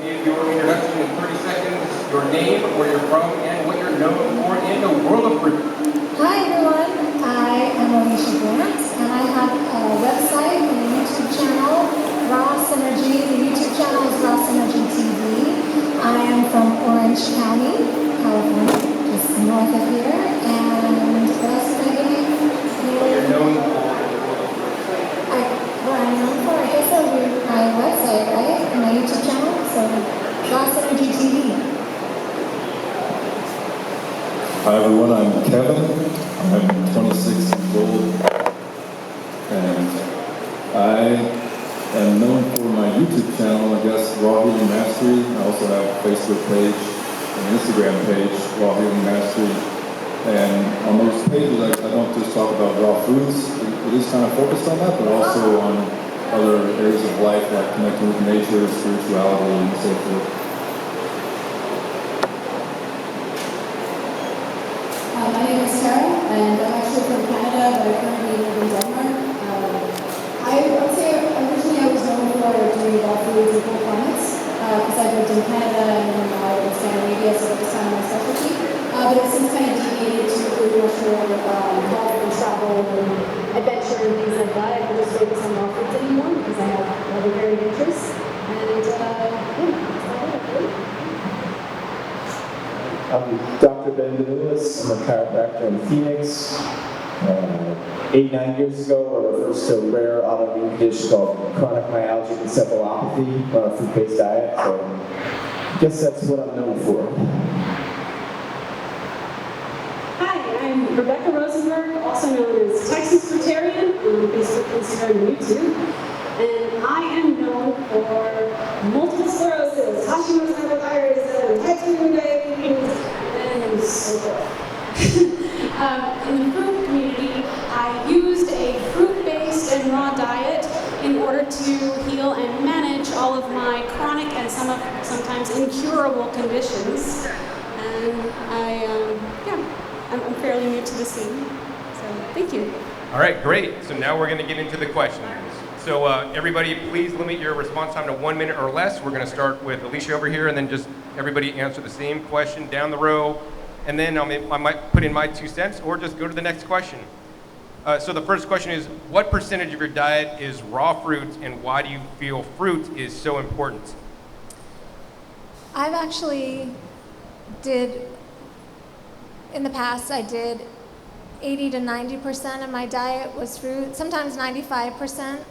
give your introduction in 30 seconds, your name, where you're from, and what you're known for in the world of fruit. Hi everyone, I am Alicia and I have a website and a YouTube channel, Raw Synergy. The YouTube channel is Raw Synergy TV. I am from Orange County, California, just north of here. And what else is I getting? What you're known for. What I'm known for, I guess that would be my website, right? And my YouTube channel, so Raw Synergy TV. Hi everyone, I'm Kevin. I'm 26 years old, and I am known for my YouTube channel, I guess, Raw Healing Mastery. I also have a Facebook page and Instagram page, Raw Healing Mastery. And on those pages, I don't just talk about raw foods. It is kind of focused on that, but also on other areas of life, like connecting with nature, spirituality, and so forth. My name is Tarah, and I'm actually from Canada, but I currently live in Denmark. I would say originally I was known for doing raw foods and cold climates, because I lived in Canada and then now in Scandinavia, so this time my specialty. But it's since kind of deviated to pretty much more health and travel and adventure and things like that. I can just focus on raw foods anymore because I have other varied interests. And that's all it. I'm Dr. Benulis. I'm a chiropractor in Phoenix. 8-9 years ago, I reversed a rare autoimmune condition called chronic myalgic encephalopathy on a fruit-based diet. So I guess that's what I'm known for. Hi, I'm Rebecca Rosenberg, also known as Texas Fruitarian on Facebook, Instagram, and YouTube. And I am known for multiple sclerosis, Hashimoto's thyroidism, type 2 diabetes, and so forth. In the fruit community, I used a fruit-based and raw diet in order to heal and manage all of my chronic and sometimes incurable conditions. And I'm fairly new to the scene. So thank you. All right, great. So now we're going to get into the questions. So everybody, please limit your response time to 1 minute or less. We're going to start with Alicia over here, and then just everybody answer the same question down the row. And then I might put in my 2 cents, or just go to the next question. So the first question is, what percentage of your diet is raw fruits, and why do you feel fruit is so important? I've actually in the past, I did 80 to 90% of my diet was fruit, sometimes 95%.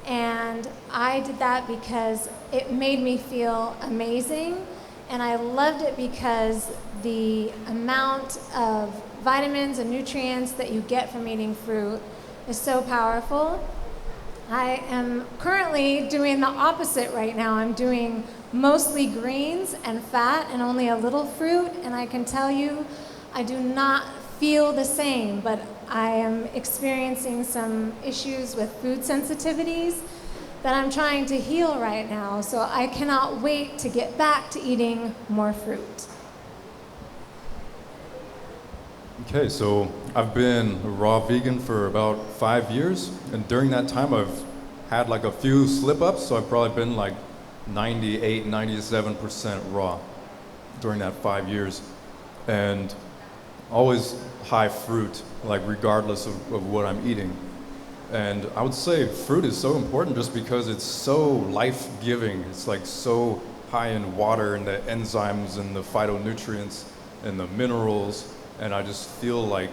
And I did that because it made me feel amazing. And I loved it because the amount of vitamins and nutrients that you get from eating fruit is so powerful. I am currently doing the opposite right now. I'm doing mostly greens and fat and only a little fruit. And I can tell you, I do not feel the same, but I am experiencing some issues with food sensitivities that I'm trying to heal right now, so I cannot wait to get back to eating more fruit. Okay, so I've been a raw vegan for about 5 years, and during that time I've had like a few slip-ups, so I've probably been like 98, 97% raw during that 5 years. And always high fruit, like regardless of what I'm eating. And I would say fruit is so important just because it's so life-giving. It's like so high in water and the enzymes and the phytonutrients and the minerals. And I just feel like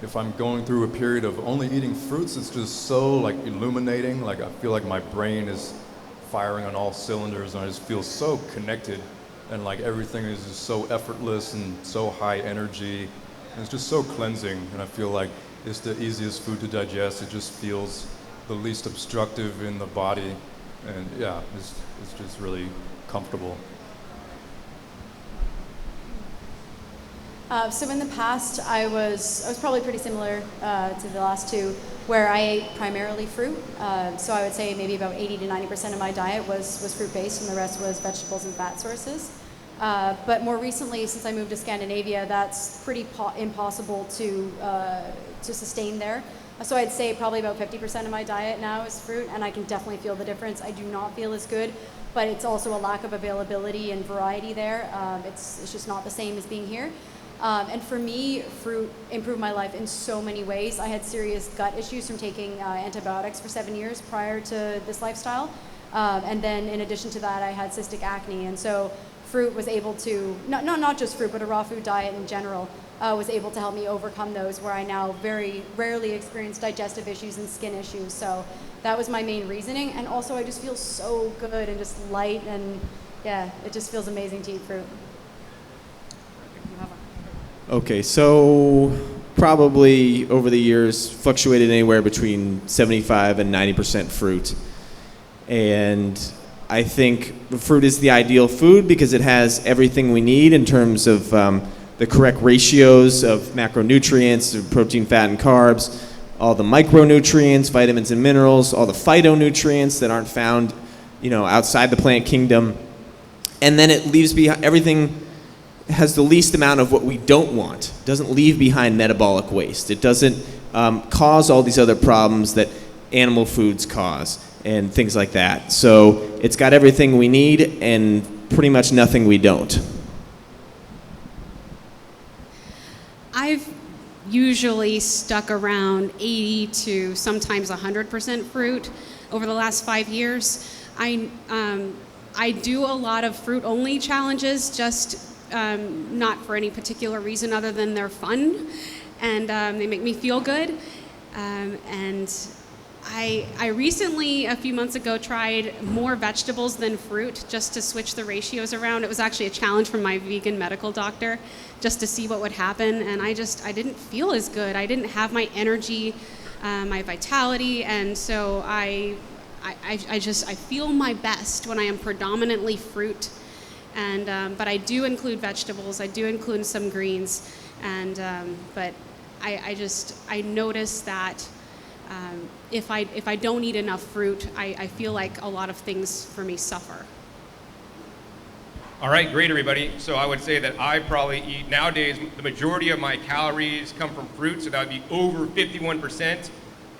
if I'm going through a period of only eating fruits, it's just so like illuminating. Like I feel like my brain is firing on all cylinders and I just feel so connected. And like everything is just so effortless and so high energy. And it's just so cleansing, and I feel like it's the easiest food to digest. It just feels the least obstructive in the body, and yeah, it's just really comfortable. So in the past, I was probably pretty similar to the last two, where I ate primarily fruit. So I would say maybe about 80 to 90% of my diet was fruit-based, and the rest was vegetables and fat sources. But more recently, since I moved to Scandinavia, that's pretty impossible to sustain there. So I'd say probably about 50% of my diet now is fruit, and I can definitely feel the difference. I do not feel as good but it's also a lack of availability and variety there. It's just not the same as being here. And for me, fruit improved my life in so many ways. I had serious gut issues from taking antibiotics for 7 years prior to this lifestyle. And then in addition to that, I had cystic acne. And so fruit was able to, not just fruit, but a raw food diet in general, was able to help me overcome those, where I now very rarely experience digestive issues and skin issues. So that was my main reasoning. And also I just feel so good and just light, and yeah, it just feels amazing to eat fruit. Okay, so probably over the years fluctuated anywhere between 75 and 90% fruit. And I think fruit is the ideal food because it has everything we need in terms of the correct ratios of macronutrients, of protein, fat, and carbs, all the micronutrients, vitamins and minerals, all the phytonutrients that aren't found, outside the plant kingdom. And then it leaves behind everything. Has the least amount of what we don't want. It doesn't leave behind metabolic waste. It doesn't cause all these other problems that animal foods cause and things like that. So it's got everything we need and pretty much nothing we don't. I've usually stuck around 80 to sometimes 100% fruit over the last 5 years. I do a lot of fruit-only challenges, just not for any particular reason other than they're fun, and they make me feel good. And I recently, a few months ago, tried more vegetables than fruit just to switch the ratios around. It was actually a challenge from my vegan medical doctor just to see what would happen, and I didn't feel as good. I didn't have my energy, my vitality, and so I feel my best when I am predominantly fruit. And but I do include vegetables. I do include some greens, and but I notice that if I don't eat enough fruit, I feel like a lot of things for me suffer. All right, great, everybody. So I would say that I probably eat, nowadays, the majority of my calories come from fruit, so that would be over 51%.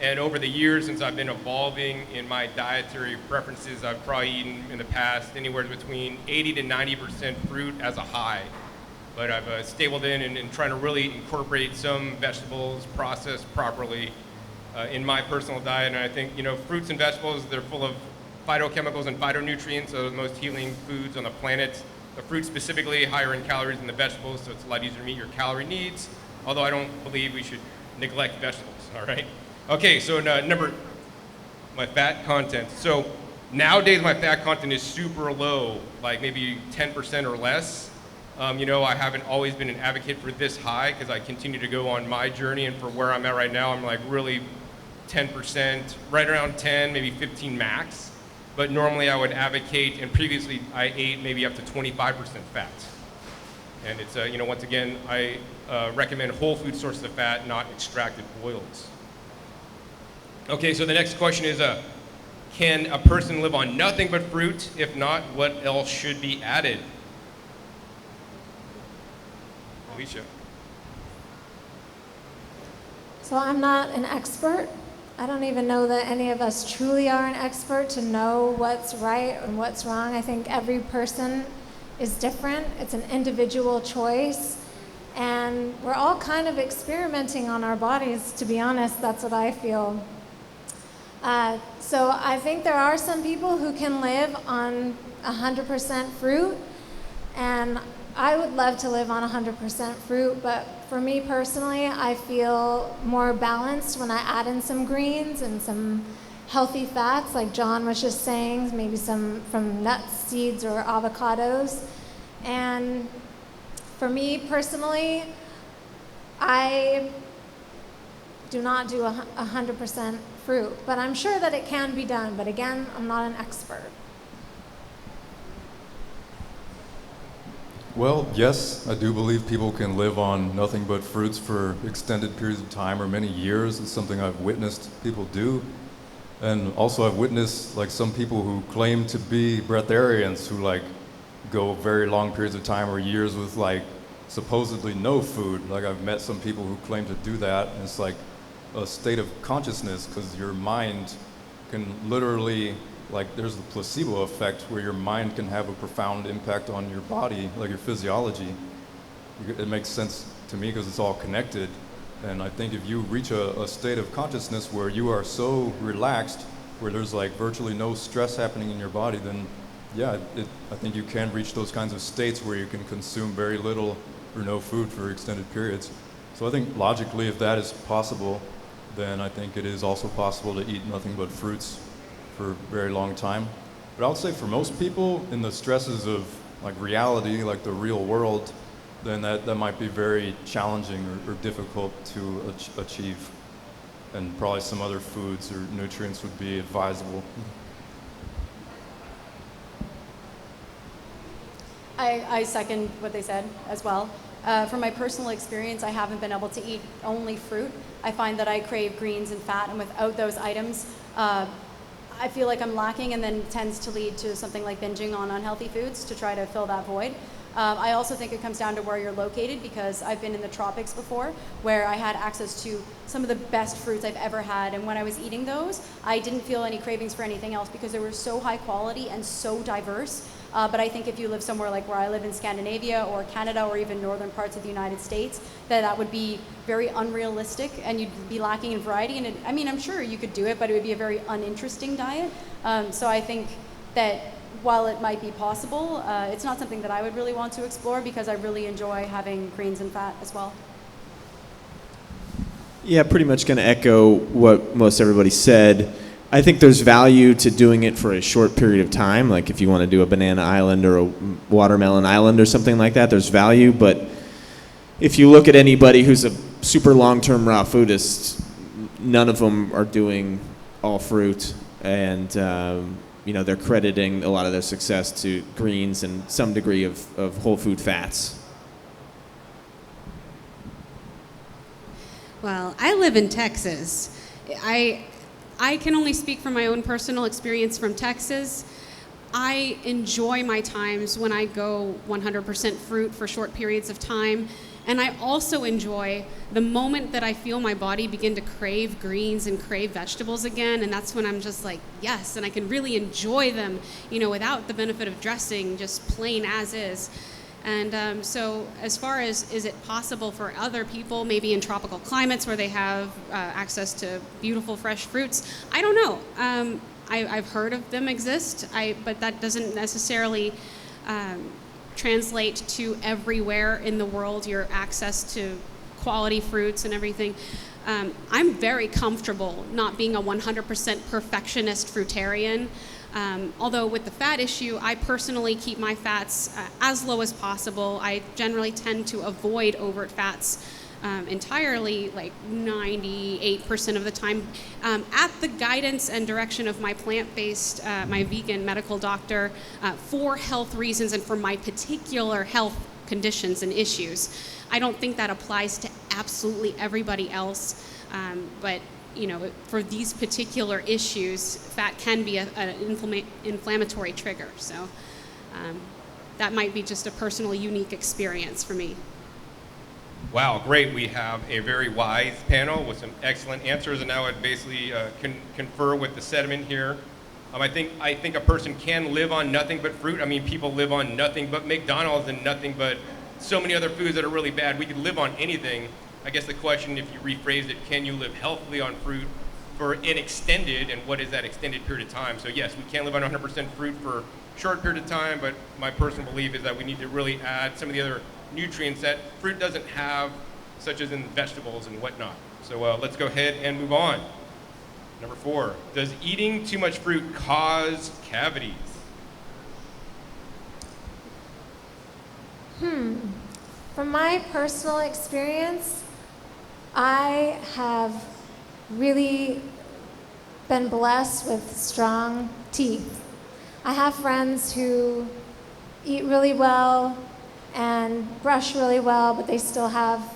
And over the years, since I've been evolving in my dietary preferences, I've probably eaten in the past anywhere between 80 to 90% fruit as a high. But I've stabled in and trying to really incorporate some vegetables processed properly in my personal diet. And I think, fruits and vegetables, they're full of phytochemicals and phytonutrients, so the most healing foods on the planet. The fruit specifically, higher in calories than the vegetables, so it's a lot easier to meet your calorie needs, although I don't believe we should neglect vegetables, all right? Okay, so my fat content. So nowadays my fat content is super low, like maybe 10% or less. I haven't always been an advocate for this high because I continue to go on my journey, and for where I'm at right now, I'm like really 10%, right around 10, maybe 15 max. But normally I would advocate, and previously I ate maybe up to 25% fat. And it's, once again, I recommend whole food sources of fat, not extracted oils. Okay, so the next question is, can a person live on nothing but fruit? If not, what else should be added? Alicia. So I'm not an expert. I don't even know that any of us truly are an expert to know what's right and what's wrong. I think every person is different. It's an individual choice. And we're all kind of experimenting on our bodies, to be honest. That's what I feel. So I think there are some people who can live on 100% fruit, and I would love to live on 100% fruit, but for me personally, I feel more balanced when I add in some greens and some healthy fats, like John was just saying, maybe some from nuts, seeds, or avocados. And for me personally, I do not do 100% fruit, but I'm sure that it can be done. But again, I'm not an expert. Well, yes, I do believe people can live on nothing but fruits for extended periods of time or many years. It's something I've witnessed people do. And also I've witnessed some people who claim to be breatharians who go very long periods of time or years with supposedly no food. I've met some people who claim to do that, and it's a state of consciousness because your mind can literally like there's the placebo effect where your mind can have a profound impact on your body, like your physiology. It makes sense to me because it's all connected. And I think if you reach a state of consciousness where you are so relaxed, where there's like virtually no stress happening in your body, then yeah, I think you can reach those kinds of states where you can consume very little or no food for extended periods. So I think logically, if that is possible, then I think it is also possible to eat nothing but fruits for a very long time. But I would say for most people, in the stresses of like reality, like the real world, then that might be very challenging or difficult to achieve. And probably some other foods or nutrients would be advisable. I second what they said as well. From my personal experience, I haven't been able to eat only fruit. I find that I crave greens and fat, and without those items, I feel like I'm lacking, and then tends to lead to something like binging on unhealthy foods to try to fill that void. I also think it comes down to where you're located, because I've been in the tropics before where I had access to some of the best fruits I've ever had, and when I was eating those, I didn't feel any cravings for anything else because they were so high quality and so diverse. But I think if you live somewhere like where I live in Scandinavia or Canada or even northern parts of the United States, that would be very unrealistic and you'd be lacking in variety. And I mean, I'm sure you could do it, but it would be a very uninteresting diet. So I think that while it might be possible, it's not something that I would really want to explore because I really enjoy having greens and fat as well. Yeah, pretty much going to echo what most everybody said. I think there's value to doing it for a short period of time. Like if you want to do a banana island or a watermelon island or something like that, there's value. But if you look at anybody who's a super long-term raw foodist, none of them are doing all fruit. And, they're crediting a lot of their success to greens and some degree of whole food fats. Well, I live in Texas. I can only speak from my own personal experience from Texas. I enjoy my times when I go 100% fruit for short periods of time. And I also enjoy the moment that I feel my body begin to crave greens and crave vegetables again. And that's when I'm just like, yes, and I can really enjoy them, without the benefit of dressing, just plain as is. And so as far as, is it possible for other people, maybe in tropical climates where they have access to beautiful fresh fruits? I don't know. I've heard of them exist, but that doesn't necessarily translate to everywhere in the world, your access to quality fruits and everything. I'm very comfortable not being a 100% perfectionist fruitarian. Although with the fat issue, I personally keep my fats as low as possible. I generally tend to avoid overt fats entirely, like 98% of the time, at the guidance and direction of my plant-based, my vegan medical doctor, for health reasons and for my particular health conditions and issues. I don't think that applies to absolutely everybody else, but for these particular issues, fat can be an inflammatory trigger. So that might be just a personal, unique experience for me. Wow, great. We have a very wise panel with some excellent answers, and now I'd basically confer with the sediment here. I think a person can live on nothing but fruit. I mean, people live on nothing but McDonald's and nothing but so many other foods that are really bad. We could live on anything. I guess the question, if you rephrase it, can you live healthily on fruit for an extended, and what is that extended period of time? So yes, we can live on 100% fruit for a short period of time, but my personal belief is that we need to really add some of the other nutrients that fruit doesn't have, such as in vegetables and whatnot. So let's go ahead and move on. Number 4, does eating too much fruit cause cavities? From my personal experience, I have really been blessed with strong teeth. I have friends who eat really well and brush really well, but they still have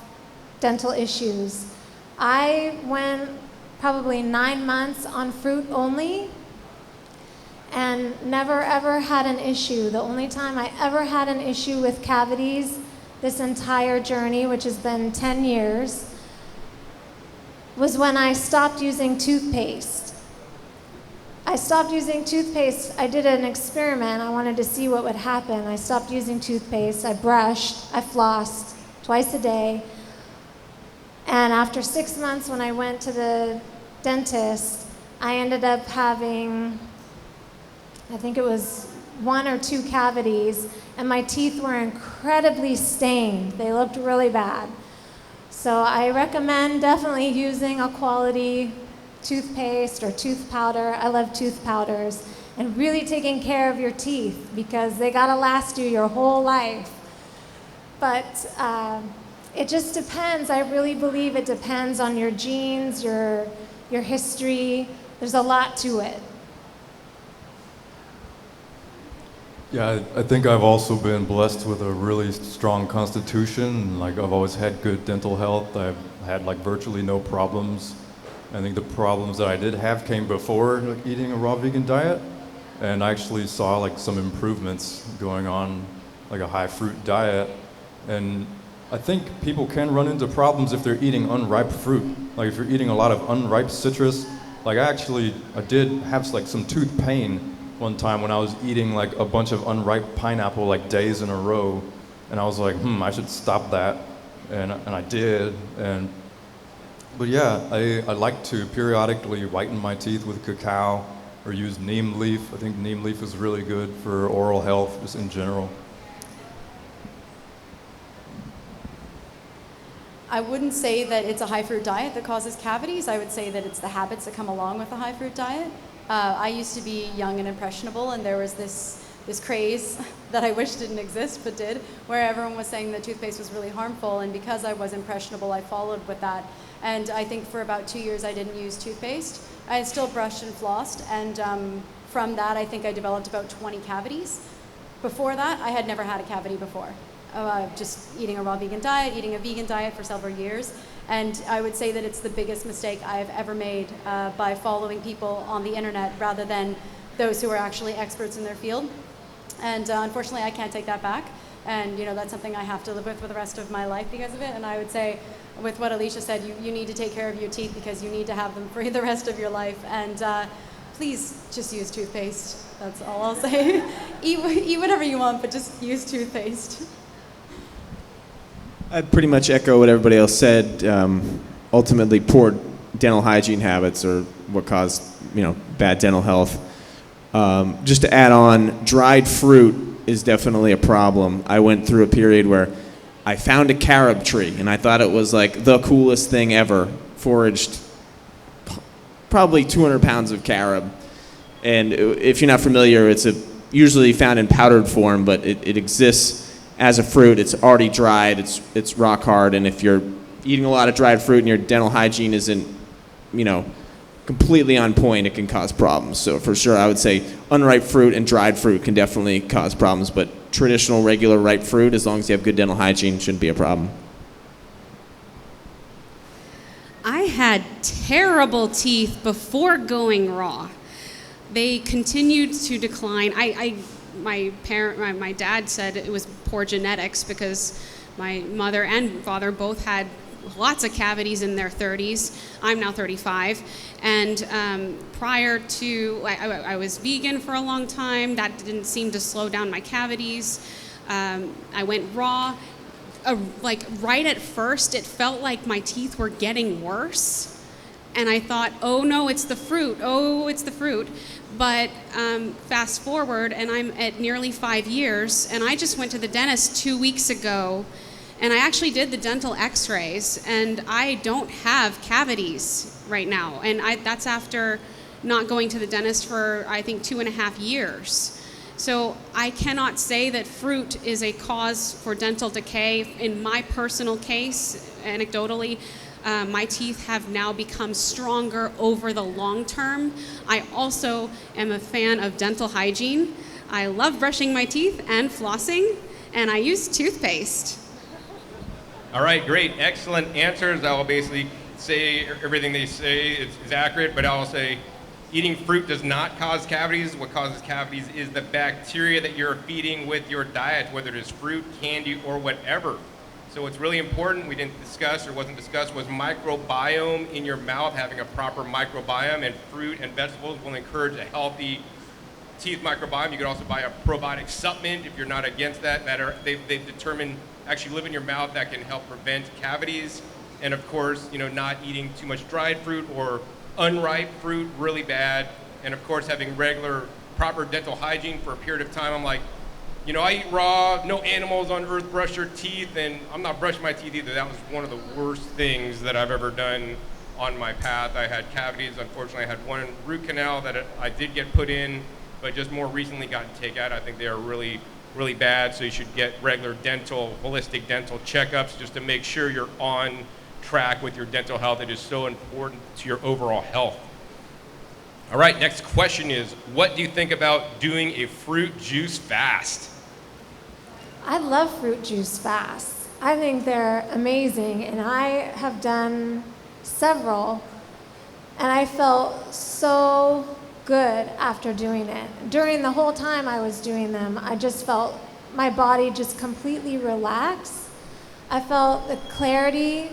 dental issues. I went probably 9 months on fruit only and never ever had an issue. The only time I ever had an issue with cavities this entire journey, which has been 10 years, was when I stopped using toothpaste. I stopped using toothpaste. I did an experiment. I wanted to see what would happen. I stopped using toothpaste. I brushed, I flossed twice a day. And after 6 months, when I went to the dentist, I ended up having, I think it was 1 or 2 cavities, and my teeth were incredibly stained. They looked really bad. So I recommend definitely using a quality toothpaste or tooth powder. I love tooth powders. And really taking care of your teeth, because they gotta last you your whole life. But it just depends. I really believe it depends on your genes, your history. There's a lot to it. Yeah, I think I've also been blessed with a really strong constitution. Like, I've always had good dental health. I've had like virtually no problems. I think the problems that I did have came before like eating a raw vegan diet, and I actually saw like some improvements going on, like a high fruit diet. And I think people can run into problems if they're eating unripe fruit. Like if you're eating a lot of unripe citrus, like I did have like some tooth pain one time when I was eating like a bunch of unripe pineapple like days in a row, and I was like, I should stop that, and I did. But yeah, I like to periodically whiten my teeth with cacao or use neem leaf. I think neem leaf is really good for oral health, just in general. I wouldn't say that it's a high fruit diet that causes cavities. I would say that it's the habits that come along with a high fruit diet. I used to be young and impressionable, and there was this craze that I wish didn't exist but did, where everyone was saying that toothpaste was really harmful, and because I was impressionable, I followed with that. And I think for about 2 years I didn't use toothpaste. I still brushed and flossed, and from that I think I developed about 20 cavities. Before that, I had never had a cavity before. Just eating a raw vegan diet, eating a vegan diet for several years. And I would say that it's the biggest mistake I've ever made by following people on the internet rather than those who are actually experts in their field. And unfortunately, I can't take that back. And that's something I have to live with for the rest of my life because of it. And I would say, with what Alicia said, you need to take care of your teeth because you need to have them for the rest of your life. And please just use toothpaste. That's all I'll say. Eat whatever you want, but just use toothpaste. I pretty much echo what everybody else said. Ultimately, poor dental hygiene habits are what cause bad dental health. Just to add on, dried fruit is definitely a problem. I went through a period where I found a carob tree, and I thought it was like the coolest thing ever. Foraged probably 200 pounds of carob. And if you're not familiar, it's usually found in powdered form, but it exists as a fruit. It's already dried, it's rock hard, and if you're eating a lot of dried fruit and your dental hygiene isn't, completely on point, it can cause problems. So for sure, I would say unripe fruit and dried fruit can definitely cause problems, but traditional, regular, ripe fruit, as long as you have good dental hygiene, shouldn't be a problem. I had terrible teeth before going raw. They continued to decline. My dad said it was poor genetics because my mother and father both had lots of cavities in their 30s. I'm now 35. And prior to, I was vegan for a long time. That didn't seem to slow down my cavities. I went raw. Right at first, it felt like my teeth were getting worse. And I thought, oh no, it's the fruit. Oh, it's the fruit. But fast forward, and I'm at nearly 5 years, and I just went to the dentist 2 weeks ago, and I actually did the dental x-rays, and I don't have cavities right now. And that's after not going to the dentist for, I think, 2.5 years. So I cannot say that fruit is a cause for dental decay. In my personal case, anecdotally, my teeth have now become stronger over the long term. I also am a fan of dental hygiene. I love brushing my teeth and flossing, and I use toothpaste. All right, great, excellent answers. I will basically say everything they say is accurate, but I will say eating fruit does not cause cavities. What causes cavities is the bacteria that you're feeding with your diet, whether it is fruit, candy, or whatever. So what's really important, we didn't discuss or wasn't discussed, was microbiome in your mouth, having a proper microbiome, and fruit and vegetables will encourage a healthy teeth microbiome. You could also buy a probiotic supplement if you're not against that. They've determined actually live in your mouth that can help prevent cavities. And of course, not eating too much dried fruit or unripe fruit, really bad. And of course, having regular, proper dental hygiene for a period of time. I'm like, I eat raw, no animals on earth brush your teeth, and I'm not brushing my teeth either. That was one of the worst things that I've ever done on my path. I had cavities. Unfortunately, I had one root canal that I did get put in, but just more recently gotten taken out. I think they are really, really bad. So you should get regular holistic dental checkups just to make sure you're on track with your dental health. It is so important to your overall health. All right, next question is, what do you think about doing a fruit juice fast? I love fruit juice fasts. I think they're amazing, and I have done several, and I felt so good after doing it. During the whole time I was doing them, I just felt my body just completely relax. I felt the clarity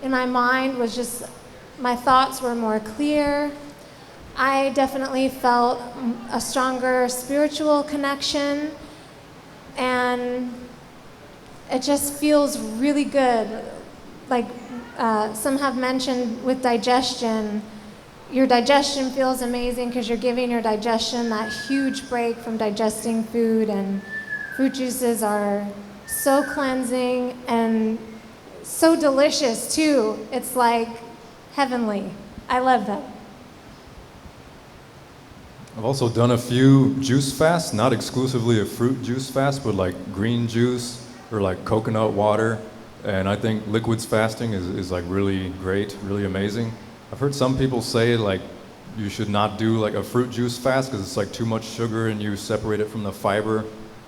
in my mind was just, my thoughts were more clear. I definitely felt a stronger spiritual connection, and it just feels really good. Like some have mentioned with digestion, your digestion feels amazing because you're giving your digestion that huge break from digesting food, and fruit juices are so cleansing and so delicious too. It's like heavenly. I love them. I've also done a few juice fasts, not exclusively a fruit juice fast, but like green juice or like coconut water. And I think liquids fasting is like really great, really amazing. I've heard some people say like you should not do like a fruit juice fast because it's like too much sugar and you separate it from the fiber.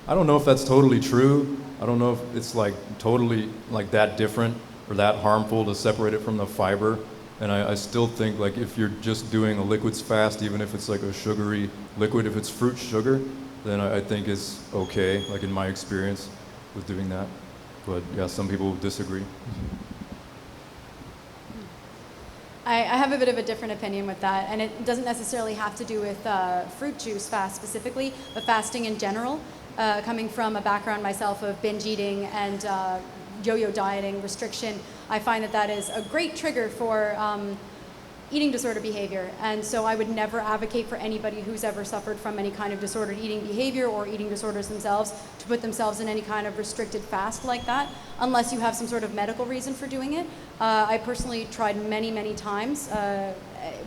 I don't know if that's totally true. I don't know if it's like totally like that different or that harmful to separate it from the fiber. And I still think like if you're just doing a liquids fast, even if it's like a sugary liquid, if it's fruit sugar, then I think it's okay, like in my experience with doing that. But yeah, some people disagree. I have a bit of a different opinion with that, and it doesn't necessarily have to do with fruit juice fast specifically, but fasting in general. Coming from a background myself of binge eating and yo-yo dieting, restriction, I find that is a great trigger for eating disorder behavior. And so I would never advocate for anybody who's ever suffered from any kind of disordered eating behavior or eating disorders themselves to put themselves in any kind of restricted fast like that, unless you have some sort of medical reason for doing it. I personally tried many, many times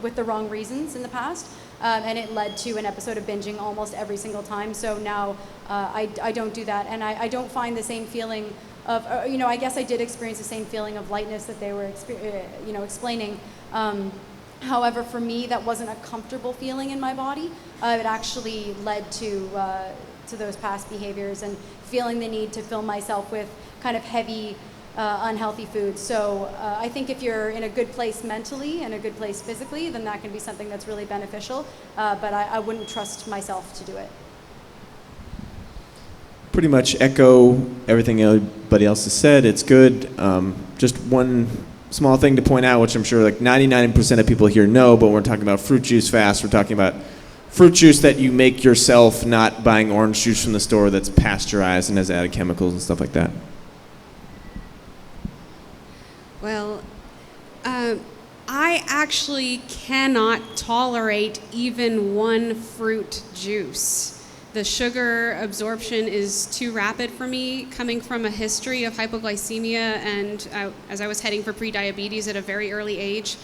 with the wrong reasons in the past. And it led to an episode of binging almost every single time. So now I don't do that. And I don't find the same feeling of, I guess I did experience the same feeling of lightness that they were, explaining. However, for me, that wasn't a comfortable feeling in my body. It actually led to those past behaviors and feeling the need to fill myself with kind of heavy, unhealthy foods. So I think if you're in a good place mentally and a good place physically, then that can be something that's really beneficial. But I wouldn't trust myself to do it. Pretty much echo everything everybody else has said. It's good. Just one small thing to point out, which I'm sure like 99% of people here know, but when we're talking about fruit juice fast, we're talking about fruit juice that you make yourself, not buying orange juice from the store that's pasteurized and has added chemicals and stuff like that. Well, I actually cannot tolerate even one fruit juice. The sugar absorption is too rapid for me, coming from a history of hypoglycemia and as I was heading for prediabetes at a very early age.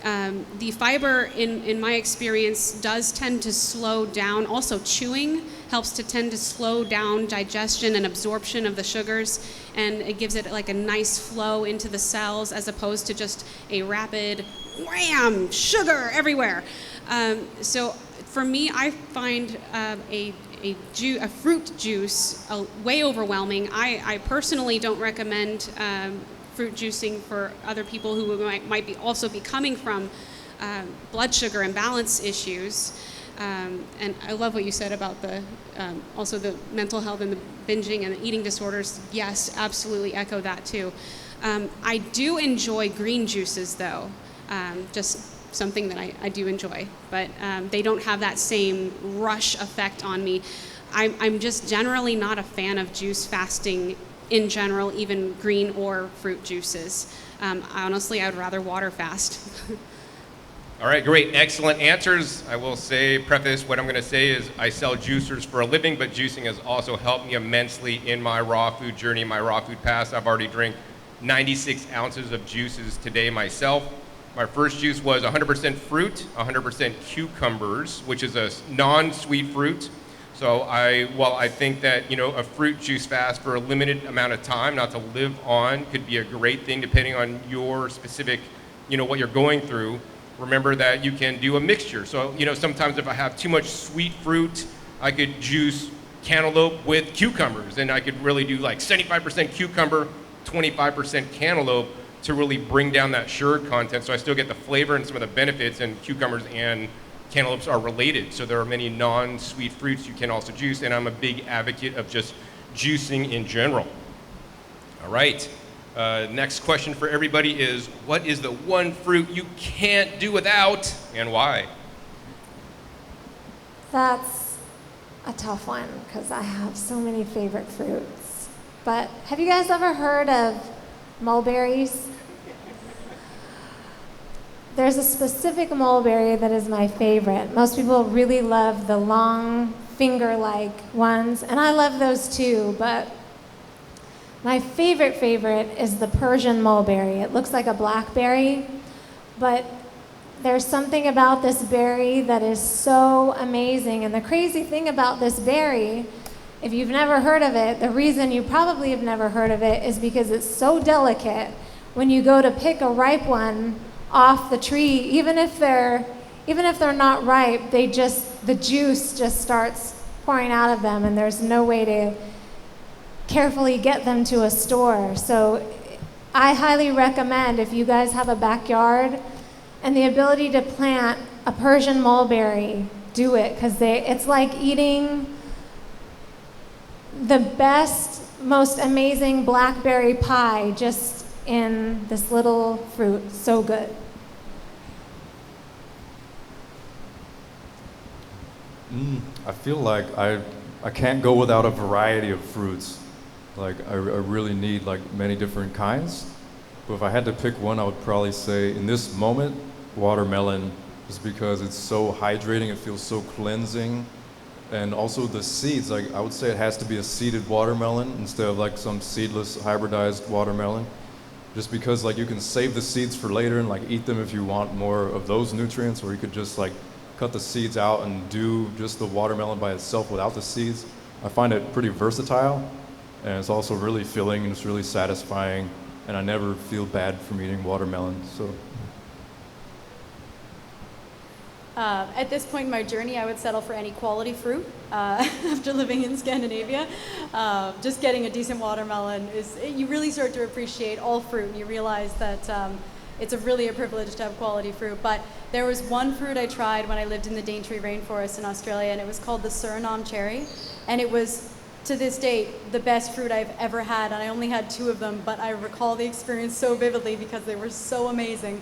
The fiber, in my experience, does tend to slow down. Also, chewing helps to tend to slow down digestion and absorption of the sugars, and it gives it like a nice flow into the cells as opposed to just a rapid wham, sugar everywhere. So for me, I find a fruit juice way overwhelming. I personally don't recommend fruit juicing for other people who might also be coming from blood sugar imbalance issues. And I love what you said about the also the mental health and the binging and the eating disorders. Yes, absolutely echo that too. I do enjoy green juices though, just something that I do enjoy, but they don't have that same rush effect on me. I'm just generally not a fan of juice fasting in general, even green or fruit juices. Honestly, I'd rather water fast. All right, great, excellent answers. I will say, preface, what I'm gonna say is I sell juicers for a living, but juicing has also helped me immensely in my raw food journey, my raw food pass. I've already drank 96 ounces of juices today myself. My first juice was 100% fruit, 100% cucumbers, which is a non-sweet fruit. So while I think that, a fruit juice fast for a limited amount of time, not to live on, could be a great thing depending on your specific, what you're going through. Remember that you can do a mixture. So, sometimes if I have too much sweet fruit, I could juice cantaloupe with cucumbers, and I could really do like 75% cucumber, 25% cantaloupe to really bring down that sugar content. So I still get the flavor and some of the benefits, and cucumbers and cantaloupes are related. So there are many non-sweet fruits you can also juice, and I'm a big advocate of just juicing in general. All right. Next question for everybody is, what is the one fruit you can't do without, and why? That's a tough one because I have so many favorite fruits. But have you guys ever heard of mulberries? There's a specific mulberry that is my favorite. Most people really love the long finger-like ones, and I love those too, but my favorite is the Persian mulberry. It looks like a blackberry, but there's something about this berry that is so amazing. And the crazy thing about this berry, if you've never heard of it, the reason you probably have never heard of it is because it's so delicate. When you go to pick a ripe one off the tree, even if they're not ripe, the juice just starts pouring out of them, and there's no way to carefully get them to a store. So I highly recommend, if you guys have a backyard and the ability to plant a Persian mulberry, do it, because it's like eating the best, most amazing blackberry pie just in this little fruit. So good. I feel like I can't go without a variety of fruits. Like I really need like many different kinds. But if I had to pick one, I would probably say in this moment, watermelon, just because it's so hydrating, it feels so cleansing. And also the seeds, like I would say it has to be a seeded watermelon instead of like some seedless hybridized watermelon. Just because like you can save the seeds for later and like eat them if you want more of those nutrients, or you could just like cut the seeds out and do just the watermelon by itself without the seeds. I find it pretty versatile, and it's also really filling and it's really satisfying, and I never feel bad from eating watermelon. So. At this point in my journey, I would settle for any quality fruit. After living in Scandinavia, just getting a decent watermelon you really start to appreciate all fruit, and you realize that it's really a privilege to have quality fruit. But there was one fruit I tried when I lived in the Daintree rainforest in Australia, and it was called the Suriname cherry, and it was, to this date, the best fruit I've ever had, and I only had 2 of them, but I recall the experience so vividly because they were so amazing.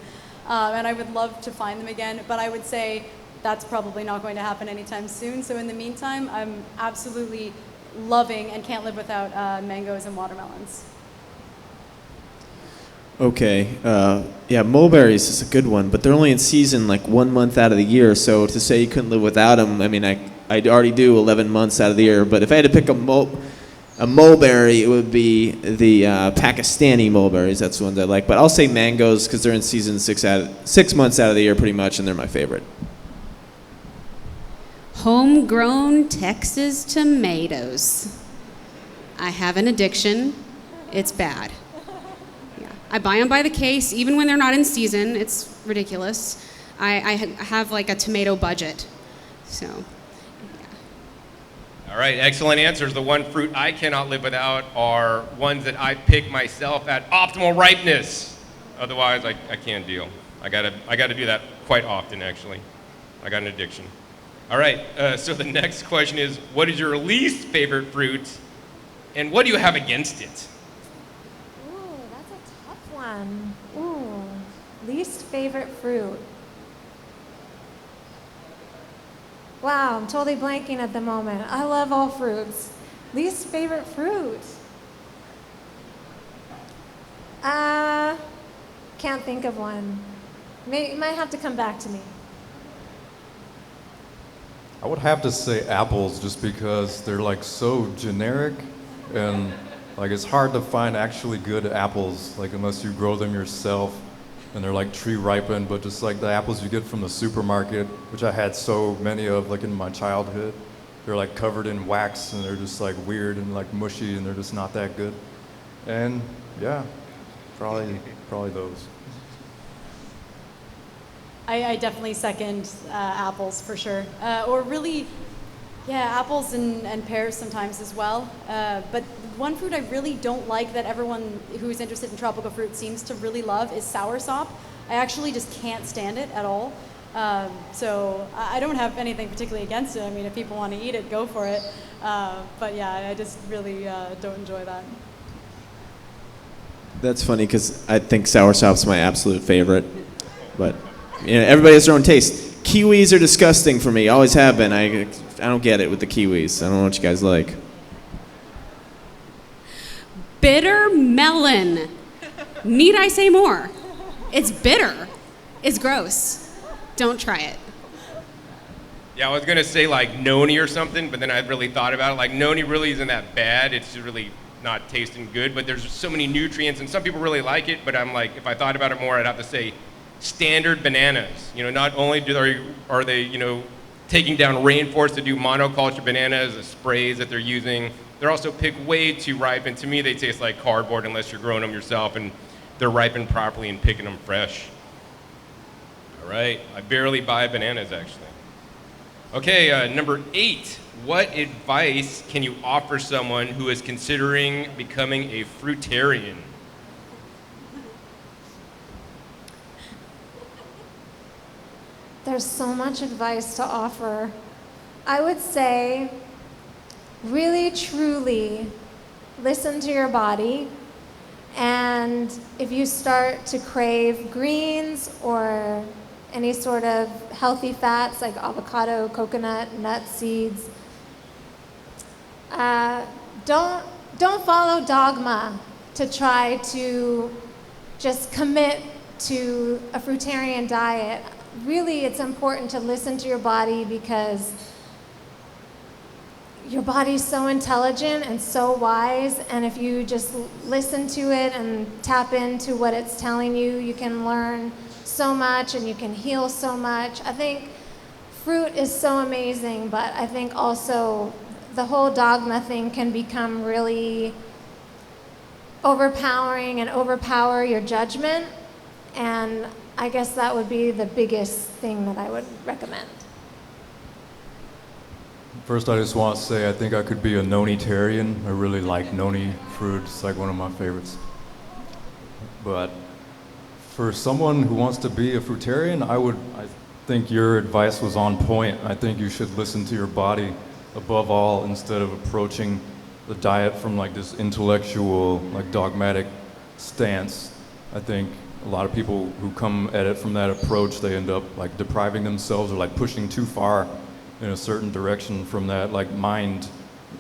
And I would love to find them again, but I would say that's probably not going to happen anytime soon. So in the meantime, I'm absolutely loving and can't live without mangoes and watermelons. Okay, yeah, mulberries is a good one, but they're only in season like 1 month out of the year, so to say you couldn't live without them, I mean, I already do 11 months out of the year, but if I had to pick a mulberry, it would be the Pakistani mulberries. That's the ones I like. But I'll say mangoes because they're in season 6 months out of the year pretty much, and they're my favorite. Homegrown Texas tomatoes. I have an addiction. It's bad. Yeah. I buy them by the case, even when they're not in season. It's ridiculous. I have like a tomato budget. So. All right, excellent answers. The one fruit I cannot live without are ones that I pick myself at optimal ripeness. Otherwise, I can't deal. I gotta do that quite often, actually. I got an addiction. All right, so the next question is, what is your least favorite fruit, and what do you have against it? Ooh, that's a tough one. Ooh, least favorite fruit. Wow, I'm totally blanking at the moment. I love all fruits. Least favorite fruit. Can't think of one. You might have to come back to me. I would have to say apples just because they're like so generic and like it's hard to find actually good apples like unless you grow them yourself and they're like tree ripened, but just like the apples you get from the supermarket, which I had so many of like in my childhood, they're like covered in wax and they're just like weird and like mushy and they're just not that good. And yeah, probably those. I definitely second apples for sure. Or really, yeah, apples and pears sometimes as well. But one fruit I really don't like that everyone who's interested in tropical fruit seems to really love is soursop. I actually just can't stand it at all. So I don't have anything particularly against it. I mean, if people want to eat it, go for it. But yeah, I just really don't enjoy that. That's funny because I think soursop's my absolute favorite, but you know, everybody has their own taste. Kiwis are disgusting for me, always have been. I don't get it with the kiwis. I don't know what you guys like. Bitter melon. Need I say more? It's bitter. It's gross. Don't try it. Yeah, I was gonna say like noni or something, but then I really thought about it. Like noni really isn't that bad. It's just really not tasting good, but there's so many nutrients, and some people really like it. But I'm like, if I thought about it more, I'd have to say standard bananas. You know, not only are they you know taking down rainforests to do monoculture bananas, the sprays that they're using, they're also picked way too ripe, and to me they taste like cardboard unless you're growing them yourself and they're ripened properly and picking them fresh. All right, I barely buy bananas actually. Okay, number 8. What advice can you offer someone who is considering becoming a fruitarian? There's so much advice to offer. I would say, really, truly listen to your body. And if you start to crave greens or any sort of healthy fats like avocado, coconut, nuts, seeds, don't follow dogma to try to just commit to a fruitarian diet. Really, it's important to listen to your body because your body's so intelligent and so wise, and if you just listen to it and tap into what it's telling you, you can learn so much and you can heal so much. I think fruit is so amazing, but I think also the whole dogma thing can become really overpowering and overpower your judgment, and I guess that would be the biggest thing that I would recommend. First, I just want to say I think I could be a nonitarian. I really like noni fruit. It's like one of my favorites. But for someone who wants to be a fruitarian, I think your advice was on point. I think you should listen to your body above all instead of approaching the diet from like this intellectual, like dogmatic stance. I think a lot of people who come at it from that approach, they end up like depriving themselves or like pushing too far in a certain direction from that like mind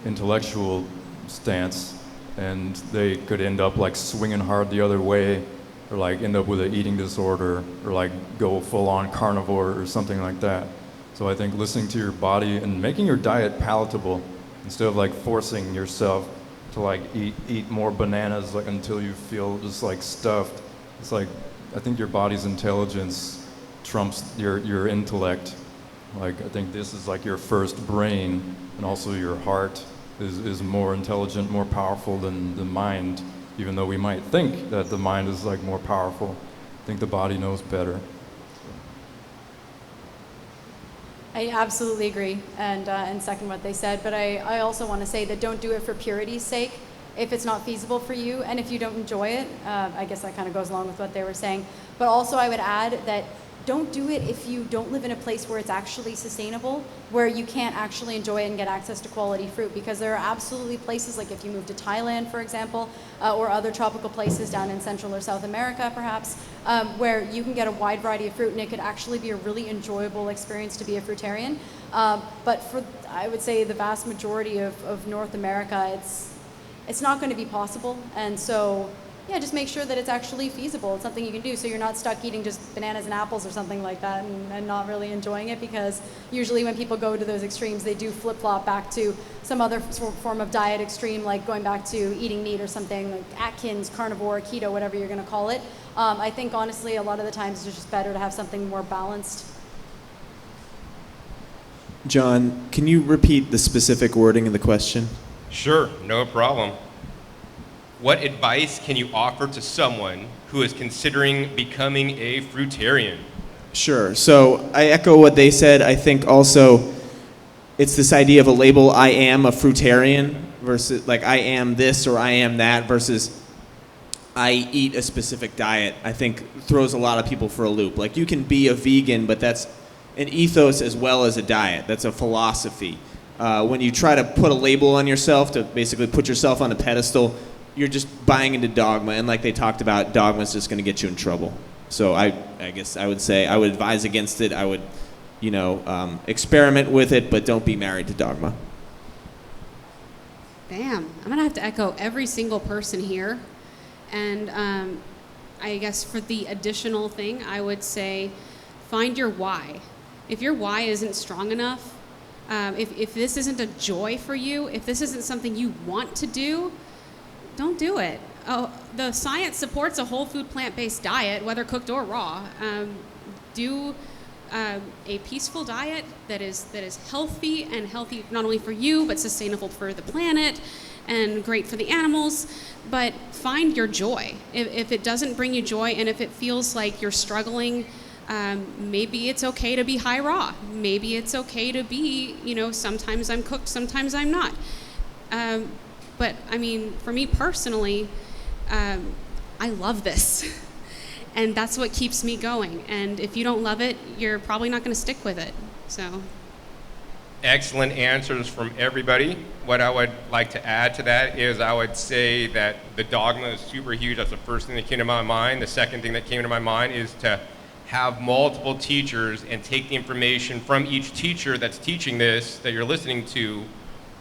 intellectual stance, and they could end up like swinging hard the other way or like end up with an eating disorder or like go full on carnivore or something like that. So I think listening to your body and making your diet palatable instead of like forcing yourself to like eat more bananas like until you feel just like stuffed. It's like, I think your body's intelligence trumps your intellect. Like, I think this is like your first brain, and also your heart is more intelligent, more powerful than the mind, even though we might think that the mind is like more powerful. I think the body knows better. I absolutely agree and second what they said, but I also want to say that don't do it for purity's sake. If it's not feasible for you and if you don't enjoy it, I guess that kind of goes along with what they were saying. But also I would add that don't do it if you don't live in a place where it's actually sustainable, where you can't actually enjoy it and get access to quality fruit, because there are absolutely places, like if you move to Thailand, for example, or other tropical places down in Central or South America, perhaps, where you can get a wide variety of fruit, and it could actually be a really enjoyable experience to be a fruitarian. But for, I would say, the vast majority of North America, it's not going to be possible. And so, yeah, just make sure that it's actually feasible. It's something you can do, so you're not stuck eating just bananas and apples or something like that and not really enjoying it, because usually when people go to those extremes, they do flip-flop back to some other form of diet extreme, like going back to eating meat or something, like Atkins, carnivore, keto, whatever you're going to call it. I think, honestly, a lot of the times it's just better to have something more balanced. John, can you repeat the specific wording of the question? Sure, no problem. What advice can you offer to someone who is considering becoming a fruitarian? Sure. So I echo what they said. I think also it's this idea of a label, I am a fruitarian, versus like I am this or I am that, versus I eat a specific diet. I think throws a lot of people for a loop. Like, you can be a vegan, but that's an ethos as well as a diet. That's a philosophy. When you try to put a label on yourself to basically put yourself on a pedestal, you're just buying into dogma, and like they talked about, dogma is just going to get you in trouble. So I guess I would say I would advise against it. I would, experiment with it, but don't be married to dogma. Damn, I'm gonna have to echo every single person here. And I guess for the additional thing, I would say find your why. If your why isn't strong enough, if this isn't a joy for you, if this isn't something you want to do, don't do it. Oh, the science supports a whole food plant-based diet, whether cooked or raw. Do a peaceful diet that is healthy, and healthy not only for you, but sustainable for the planet and great for the animals. But find your joy. If it doesn't bring you joy, and if it feels like you're struggling, maybe it's okay to be high raw. Maybe it's okay to be, sometimes I'm cooked, sometimes I'm not. But I mean, for me personally, I love this. And that's what keeps me going. And if you don't love it, you're probably not going to stick with it. So. Excellent answers from everybody. What I would like to add to that is I would say that the dogma is super huge. That's the first thing that came to my mind. The second thing that came to my mind is to have multiple teachers and take the information from each teacher that's teaching this, that you're listening to,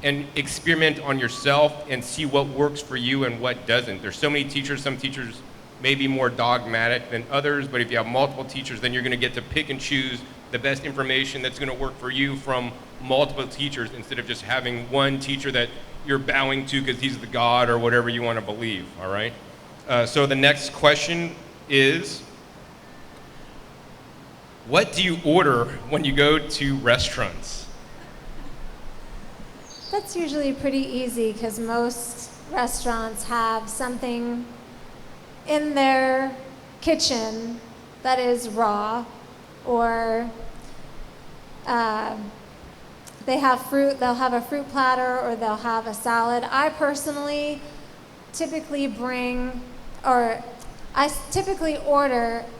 and experiment on yourself and see what works for you and what doesn't. There's so many teachers. Some teachers may be more dogmatic than others, but if you have multiple teachers, then you're going to get to pick and choose the best information that's going to work for you from multiple teachers, instead of just having one teacher that you're bowing to because he's the god or whatever you want to believe. All right. So the next question is, what do you order when you go to restaurants? That's usually pretty easy, because most restaurants have something in their kitchen that is raw, or they have fruit. They'll have a fruit platter, or they'll have a salad. I personally typically order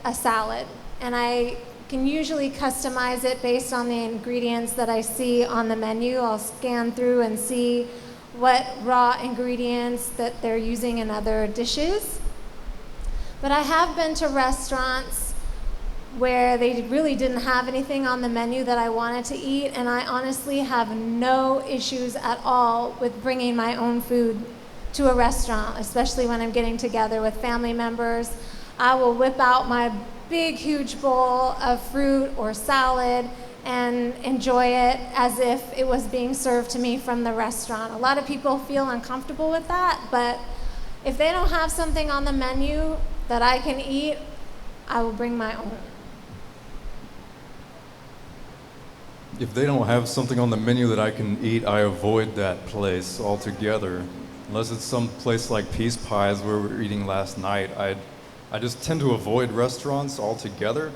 a salad, and I can usually customize it based on the ingredients that I see on the menu. I'll scan through and see what raw ingredients that they're using in other dishes. But I have been to restaurants where they really didn't have anything on the menu that I wanted to eat, and I honestly have no issues at all with bringing my own food to a restaurant, especially when I'm getting together with family members. I will whip out my big, huge bowl of fruit or salad and enjoy it as if it was being served to me from the restaurant. A lot of people feel uncomfortable with that, but if they don't have something on the menu that I can eat, I will bring my own. If they don't have something on the menu that I can eat, I avoid that place altogether. Unless it's some place like Peace Pies where we were eating last night, I just tend to avoid restaurants altogether.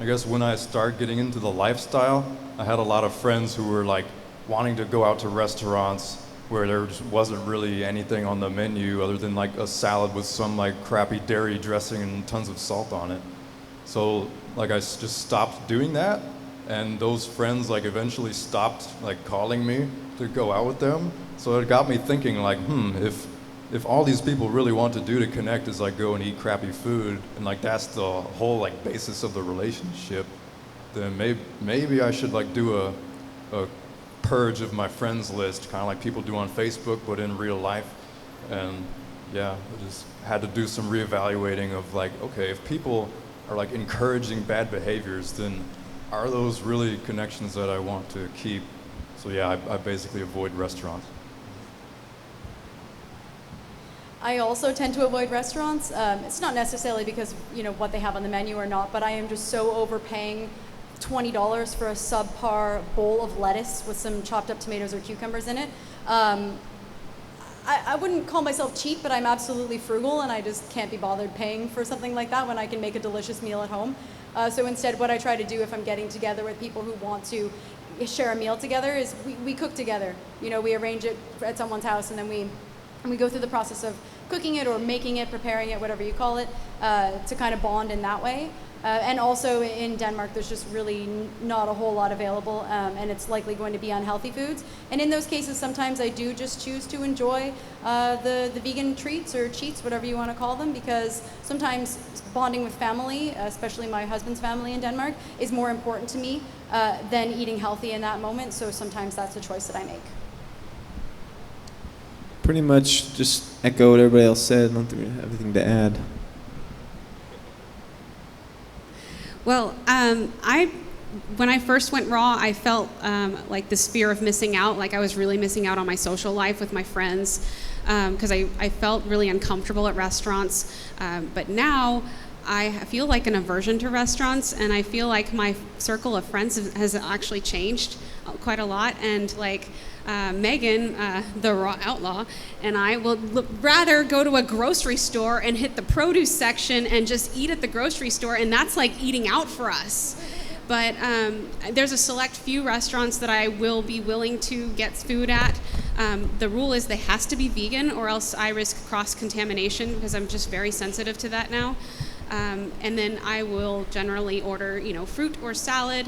I guess when I start getting into the lifestyle, I had a lot of friends who were like wanting to go out to restaurants where there just wasn't really anything on the menu other than like a salad with some like crappy dairy dressing and tons of salt on it. So like just stopped doing that, and those friends like eventually stopped like calling me to go out with them. So it got me thinking like, if all these people really want to do to connect is like go and eat crappy food, and like that's the whole like basis of the relationship, then maybe I should like do a purge of my friends list, kind of like people do on Facebook, but in real life. And yeah, I just had to do some reevaluating of like, okay, if people are like encouraging bad behaviors, then are those really connections that I want to keep? So yeah, I basically avoid restaurants. I also tend to avoid restaurants. It's not necessarily because of, what they have on the menu or not, but I am just so overpaying $20 for a subpar bowl of lettuce with some chopped up tomatoes or cucumbers in it. I wouldn't call myself cheap, but I'm absolutely frugal, and I just can't be bothered paying for something like that when I can make a delicious meal at home. So instead, what I try to do if I'm getting together with people who want to share a meal together is we cook together. We arrange it at someone's house, and then we go through the process of cooking it or making it, preparing it, whatever you call it, to kind of bond in that way. And also in Denmark, there's just really not a whole lot available, and it's likely going to be unhealthy foods. And in those cases, sometimes I do just choose to enjoy the vegan treats or cheats, whatever you want to call them, because sometimes bonding with family, especially my husband's family in Denmark, is more important to me than eating healthy in that moment. So sometimes that's a choice that I make. Pretty much just echo what everybody else said. I don't think we have anything to add. Well, when I first went raw, I felt like this fear of missing out, like I was really missing out on my social life with my friends, because I felt really uncomfortable at restaurants. But now I feel like an aversion to restaurants, and I feel like my circle of friends has actually changed quite a lot. And like Megan, the raw outlaw, and I will rather go to a grocery store and hit the produce section and just eat at the grocery store, and that's like eating out for us. But there's a select few restaurants that I will be willing to get food at. The rule is they has to be vegan, or else I risk cross-contamination, because I'm just very sensitive to that now. And then I will generally order, fruit or salad.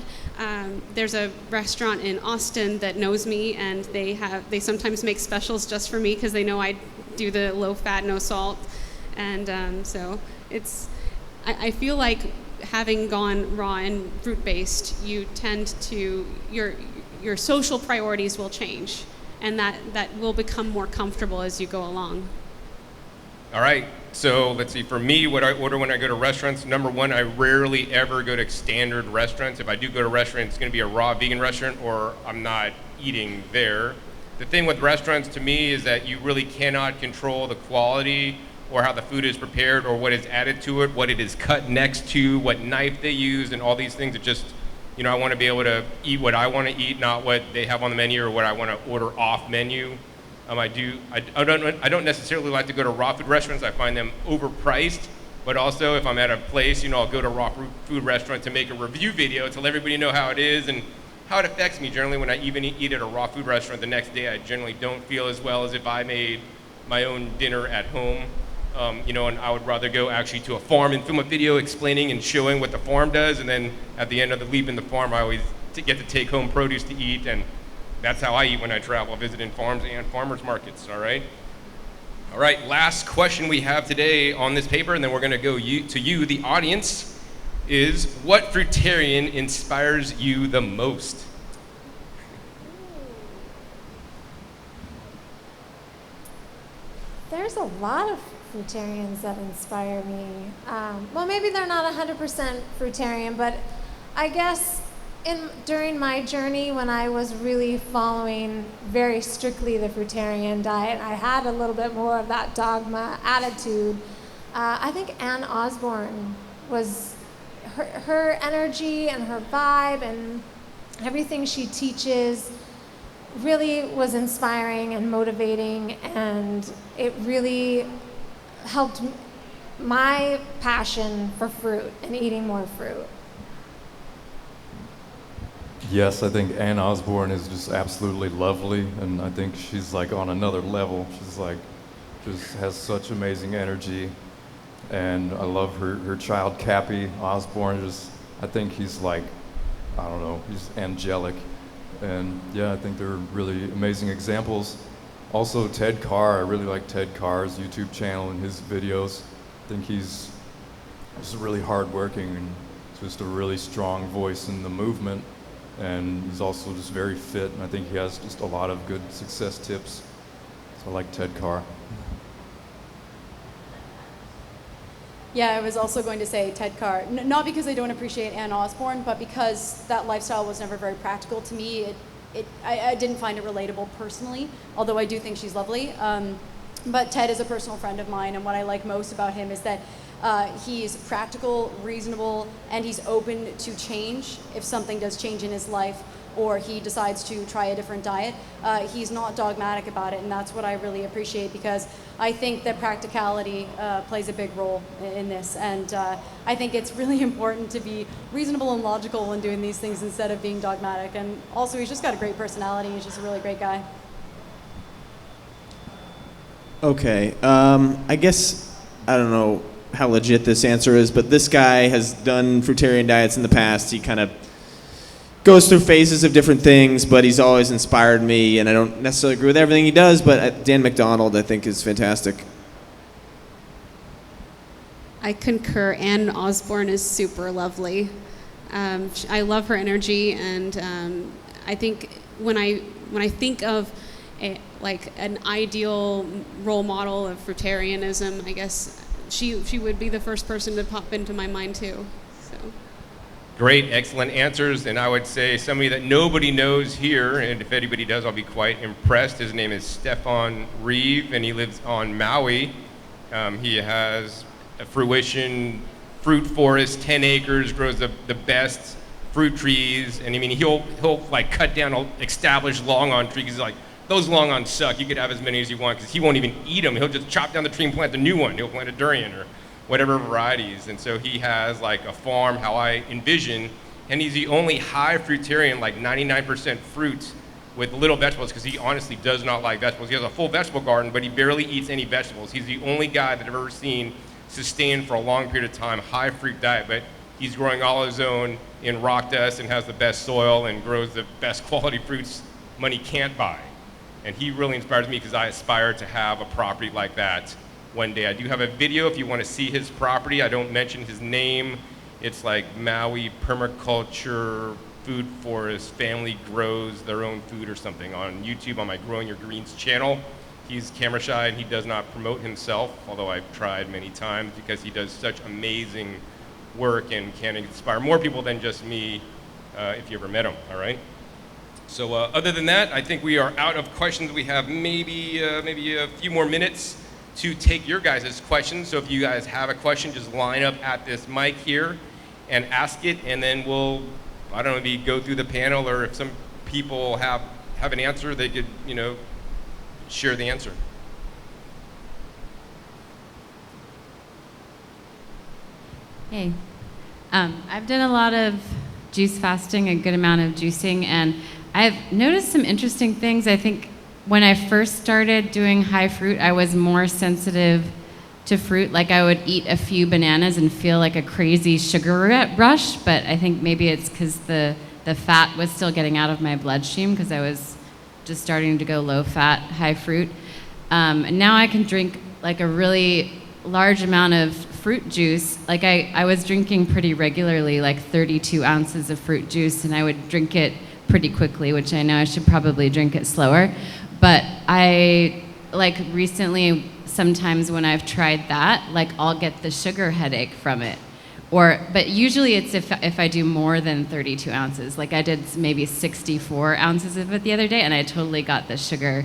There's a restaurant in Austin that knows me, and they sometimes make specials just for me because they know I do the low fat, no salt. And so I feel like having gone raw and fruit based, you tend to, your social priorities will change, and that will become more comfortable as you go along. All right, so let's see, for me, what I order when I go to restaurants, number one, I rarely ever go to standard restaurants. If I do go to a restaurant, it's gonna be a raw vegan restaurant, or I'm not eating there. The thing with restaurants to me is that you really cannot control the quality or how the food is prepared or what is added to it, what it is cut next to, what knife they use, and all these things. It just, I wanna be able to eat what I wanna eat, not what they have on the menu or what I wanna order off menu. I don't necessarily like to go to raw food restaurants. I find them overpriced, but also if I'm at a place, I'll go to a raw food restaurant to make a review video to let everybody know how it is and how it affects me. Generally, when I even eat at a raw food restaurant the next day, I generally don't feel as well as if I made my own dinner at home. And I would rather go actually to a farm and film a video explaining and showing what the farm does, and then at the end of the leaving the farm, I always get to take home produce to eat, and that's how I eat when I travel, visiting farms and farmers markets, all right? All right, last question we have today on this paper, and then we're gonna go to you, the audience, is what fruitarian inspires you the most? There's a lot of fruitarians that inspire me. Well, maybe they're not 100% fruitarian, but I guess during my journey when I was really following very strictly the fruitarian diet, I had a little bit more of that dogma attitude. I think Ann Osborne was, her energy and her vibe and everything she teaches really was inspiring and motivating, and it really helped my passion for fruit and eating more fruit. Yes, I think Ann Osborne is just absolutely lovely, and I think she's like on another level. She's like, just has such amazing energy, and I love her child Cappy Osborne. Just I think he's like, I don't know, he's angelic. And yeah, I think they're really amazing examples. Also Ted Carr, I really like Ted Carr's YouTube channel and his videos. I think he's just really hardworking and just a really strong voice in the movement. And he's also just very fit, and I think he has just a lot of good success tips. So I like Ted Carr. Yeah, I was also going to say Ted Carr. Not because I don't appreciate Ann Osborne, but because that lifestyle was never very practical to me. I didn't find it relatable personally, although I do think she's lovely. But Ted is a personal friend of mine, and what I like most about him is that he's practical, reasonable, and he's open to change if something does change in his life or he decides to try a different diet. He's not dogmatic about it, and that's what I really appreciate, because I think that practicality plays a big role in this, and I think it's really important to be reasonable and logical when doing these things instead of being dogmatic. And also, he's just got a great personality. He's just a really great guy. Okay, I guess, I don't know how legit this answer is, but this guy has done fruitarian diets in the past. He kind of goes through phases of different things, but he's always inspired me, and I don't necessarily agree with everything he does, but Dan McDonald, I think, is fantastic. I concur. Ann Osborne is super lovely. I love her energy, and I think when I think of like an ideal role model of fruitarianism, I guess she would be the first person to pop into my mind too. So. Great, excellent answers, and I would say somebody that nobody knows here, and if anybody does, I'll be quite impressed. His name is Stefan Reeve, and he lives on Maui. He has a fruition fruit forest, 10 acres, grows the best fruit trees, and I mean, he'll like cut down established long-on trees. He's like, those long-ons suck, you could have as many as you want, because he won't even eat them. He'll just chop down the tree and plant a new one. He'll plant a durian or whatever varieties. And so he has like a farm, how I envision, and he's the only high fruitarian, like 99% fruit with little vegetables, because he honestly does not like vegetables. He has a full vegetable garden, but he barely eats any vegetables. He's the only guy that I've ever seen sustain for a long period of time high fruit diet, but he's growing all his own in rock dust and has the best soil and grows the best quality fruits money can't buy. And he really inspires me, because I aspire to have a property like that one day. I do have a video if you want to see his property. I don't mention his name. It's like Maui Permaculture Food Forest Family Grows Their Own Food or something on YouTube on my Growing Your Greens channel. He's camera shy and he does not promote himself, although I've tried many times, because he does such amazing work and can inspire more people than just me if you ever met him, all right? So other than that, I think we are out of questions. We have maybe a few more minutes to take your guys' questions. So if you guys have a question, just line up at this mic here and ask it, and then we'll, I don't know, maybe go through the panel, or if some people have an answer, they could, share the answer. Hey, I've done a lot of juice fasting, a good amount of juicing, and I've noticed some interesting things. I think when I first started doing high fruit, I was more sensitive to fruit. Like I would eat a few bananas and feel like a crazy sugar rush, but I think maybe it's because the fat was still getting out of my bloodstream, because I was just starting to go low fat, high fruit. And now I can drink like a really large amount of fruit juice. Like I was drinking pretty regularly, like 32 ounces of fruit juice, and I would drink it pretty quickly, which I know I should probably drink it slower. But I, like recently, sometimes when I've tried that, like I'll get the sugar headache from it. But usually it's if I do more than 32 ounces. Like I did maybe 64 ounces of it the other day, and I totally got the sugar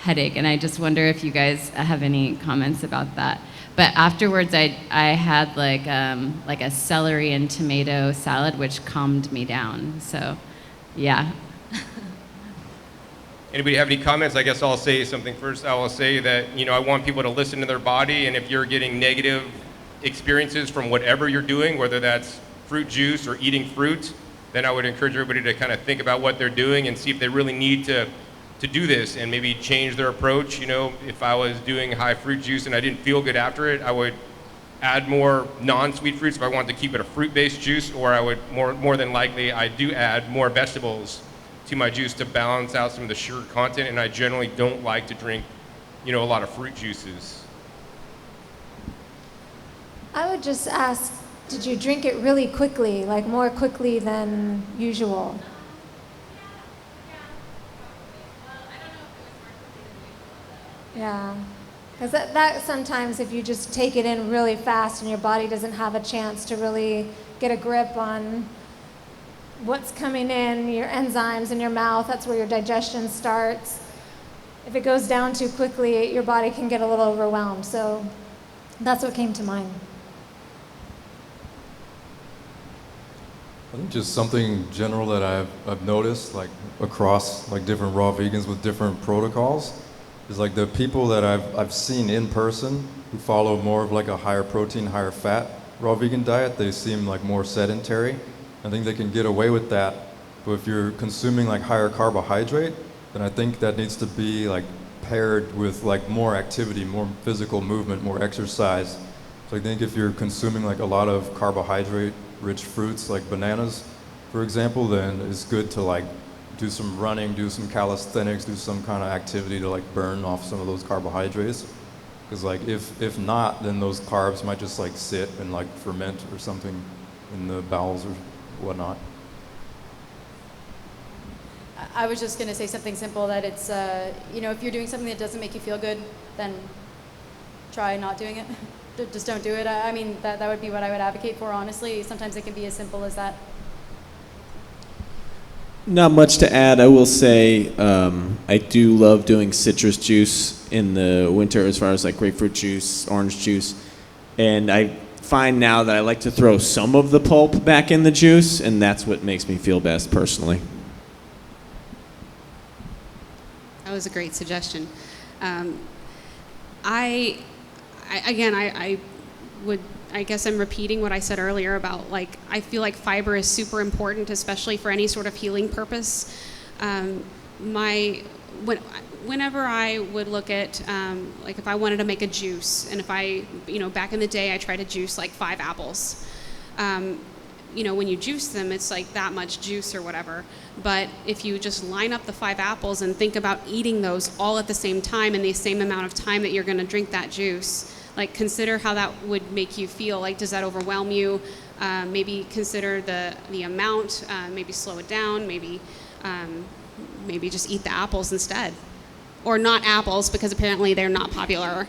headache. And I just wonder if you guys have any comments about that. But afterwards, I had like a celery and tomato salad, which calmed me down. So, yeah. Anybody have any comments? I guess I'll say something first. I will say that, I want people to listen to their body, and if you're getting negative experiences from whatever you're doing, whether that's fruit juice or eating fruit, then I would encourage everybody to kind of think about what they're doing and see if they really need to do this and maybe change their approach. If I was doing high fruit juice and I didn't feel good after it, I would add more non-sweet fruits if I wanted to keep it a fruit-based juice, or I would more than likely I do add more vegetables to my juice to balance out some of the sugar content, and I generally don't like to drink, a lot of fruit juices. I would just ask, did you drink it really quickly, like more quickly than usual? Yeah, because that sometimes if you just take it in really fast and your body doesn't have a chance to really get a grip on what's coming in, your enzymes in your mouth, that's where your digestion starts. If it goes down too quickly, your body can get a little overwhelmed. So that's what came to mind. I think just something general that I've noticed, like across like different raw vegans with different protocols, is like the people that I've seen in person who follow more of like a higher protein, higher fat raw vegan diet, they seem like more sedentary. I think they can get away with that. But if you're consuming like higher carbohydrate, then I think that needs to be like paired with like more activity, more physical movement, more exercise. So I think if you're consuming like a lot of carbohydrate-rich fruits like bananas, for example, then it's good to like do some running, do some calisthenics, do some kind of activity to like burn off some of those carbohydrates. Because like if not, then those carbs might just like sit and like ferment or something in the bowels or whatnot. I was just going to say something simple, that it's, if you're doing something that doesn't make you feel good, then try not doing it. Just don't do it. I mean, that would be what I would advocate for, honestly. Sometimes it can be as simple as that. Not much to add. I will say I do love doing citrus juice in the winter, as far as like grapefruit juice, orange juice. And I find now that I like to throw some of the pulp back in the juice, and that's what makes me feel best personally. That was a great suggestion. I guess I'm repeating what I said earlier about like, I feel like fiber is super important, especially for any sort of healing purpose. Whenever I would look at, like if I wanted to make a juice, and if I, back in the day, I tried to juice like 5 apples. When you juice them, it's like that much juice or whatever. But if you just line up the 5 apples and think about eating those all at the same time in the same amount of time that you're going to drink that juice, like consider how that would make you feel. Like, does that overwhelm you? Maybe consider the amount, maybe slow it down, maybe just eat the apples instead. Or not apples, because apparently they're not popular.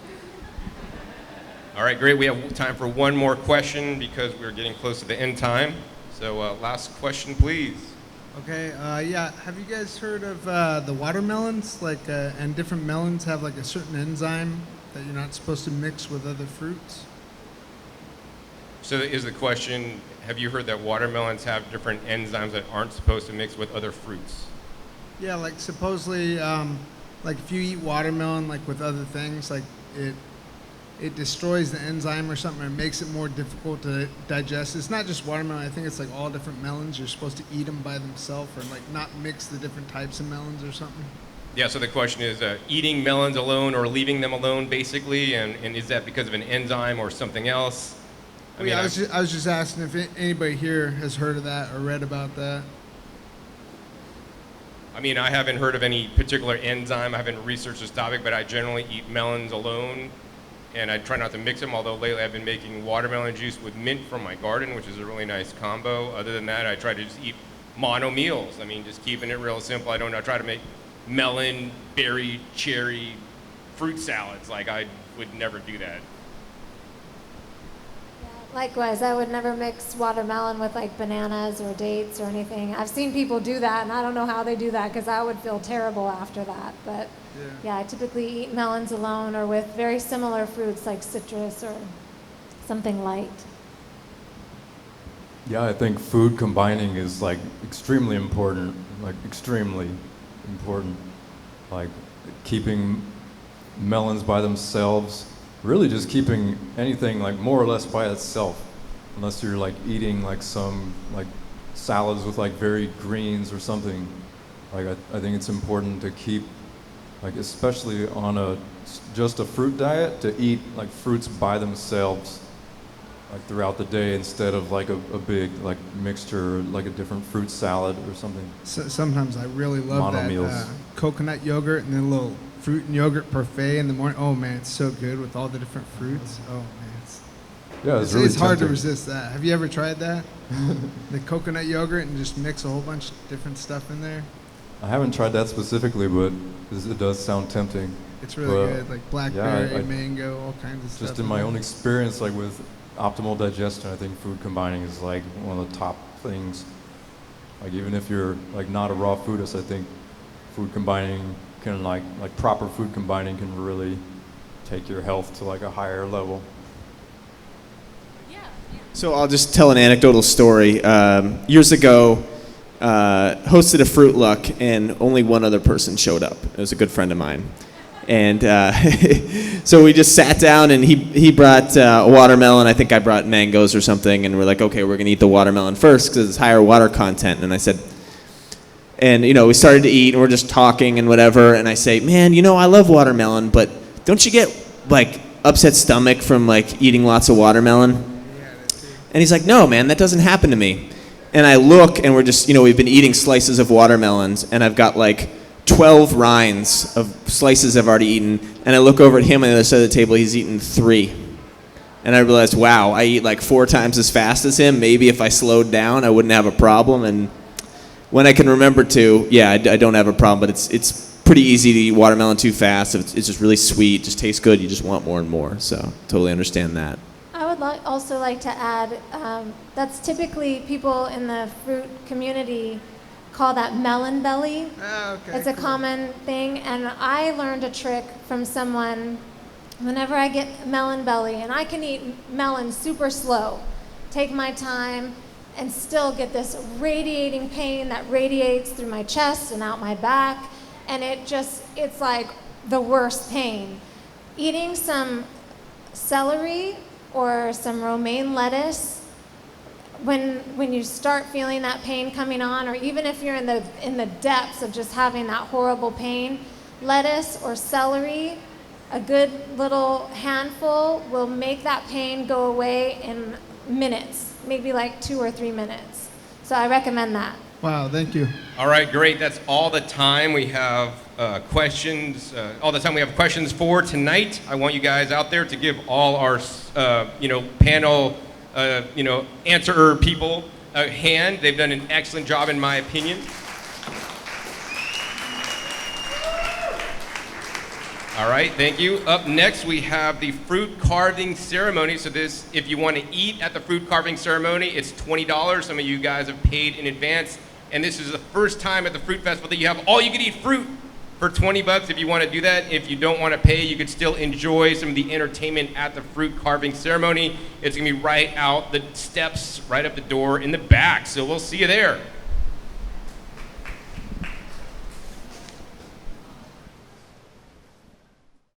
All right, great. We have time for one more question because we're getting close to the end time. So last question, please. Okay, have you guys heard of the watermelons? And different melons have like a certain enzyme that you're not supposed to mix with other fruits? So is the question, have you heard that watermelons have different enzymes that aren't supposed to mix with other fruits? Yeah, like supposedly, like if you eat watermelon like with other things, like it destroys the enzyme or something, or makes it more difficult to digest. It's not just watermelon. I think it's like all different melons. You're supposed to eat them by themselves, or like not mix the different types of melons or something. Yeah, so the question is eating melons alone or leaving them alone, basically, and is that because of an enzyme or something else? I was just asking if anybody here has heard of that or read about that. I mean, I haven't heard of any particular enzyme. I haven't researched this topic, but I generally eat melons alone, and I try not to mix them, although lately I've been making watermelon juice with mint from my garden, which is a really nice combo. Other than that, I try to just eat mono meals. I mean, just keeping it real simple. I try to make melon, berry, cherry, fruit salads. Like, I would never do that. Likewise, I would never mix watermelon with like bananas or dates or anything. I've seen people do that, and I don't know how they do that because I would feel terrible after that. But yeah, I typically eat melons alone or with very similar fruits like citrus or something light. Yeah, I think food combining is like extremely important, like keeping melons by themselves. Really just keeping anything like more or less by itself, unless you're like eating like some like salads with like very greens or something. Like I think it's important to keep, like especially on just a fruit diet, to eat like fruits by themselves like throughout the day instead of like a big like mixture, like a different fruit salad or something. Sometimes I really love Mono that meals. coconut yogurt and then a little fruit and yogurt parfait in the morning. Oh man, it's so good with all the different fruits. Oh man, Yeah, it's really hard to tempting. resist that. Have you ever tried that? The coconut yogurt and just mix a whole bunch of different stuff in there. I haven't tried that specifically, but it does sound tempting. It's really But, good, like blackberry, mango, all kinds of stuff. Just in my own experience, like with optimal digestion, I think food combining is like one of the top things. Like even if you're like not a raw foodist, I think food combining can like proper food combining can really take your health to like a higher level. So I'll just tell an anecdotal story. Years ago, hosted a Fruit Luck, and only one other person showed up. It was a good friend of mine. And so we just sat down, and he brought a watermelon. I think I brought mangoes or something, and we're like, okay, we're going to eat the watermelon first because it's higher water content. And I said, and we started to eat, and we're just talking and whatever. And I say, man, I love watermelon, but don't you get like upset stomach from like eating lots of watermelon? And he's like, no, man, that doesn't happen to me. And I look, and we're just, we've been eating slices of watermelons, and I've got like 12 rinds of slices I've already eaten. And I look over at him on the other side of the table, he's eaten 3. And I realized, wow, I eat like 4 times as fast as him. Maybe if I slowed down, I wouldn't have a problem. And when I can remember to, yeah, I don't have a problem, but it's pretty easy to eat watermelon too fast. It's just really sweet, just tastes good, you just want more and more. So totally understand that. I would also like to add, that's typically people in the fruit community call that melon belly. Oh, okay, It's a common thing, and I learned a trick from someone. Whenever I get melon belly, and I can eat melon super slow, take my time, and still get this radiating pain that radiates through my chest and out my back, and it's like the worst pain. Eating some celery or some romaine lettuce, when you start feeling that pain coming on, or even if you're in the depths of just having that horrible pain, lettuce or celery, a good little handful will make that pain go away in minutes, maybe like 2 or 3 minutes. So I recommend that. Wow, thank you. All right, great. That's all the time we have questions. All the time we have questions for tonight. I want you guys out there to give all our, panel, answerer people a hand. They've done an excellent job, in my opinion. All right, thank you. Up next, we have the fruit carving ceremony. So this, if you want to eat at the fruit carving ceremony, it's $20. Some of you guys have paid in advance. And this is the first time at the Fruit Festival that you have all-you-can-eat fruit for $20 if you want to do that. If you don't want to pay, you could still enjoy some of the entertainment at the fruit carving ceremony. It's going to be right out the steps, right up the door in the back. So we'll see you there.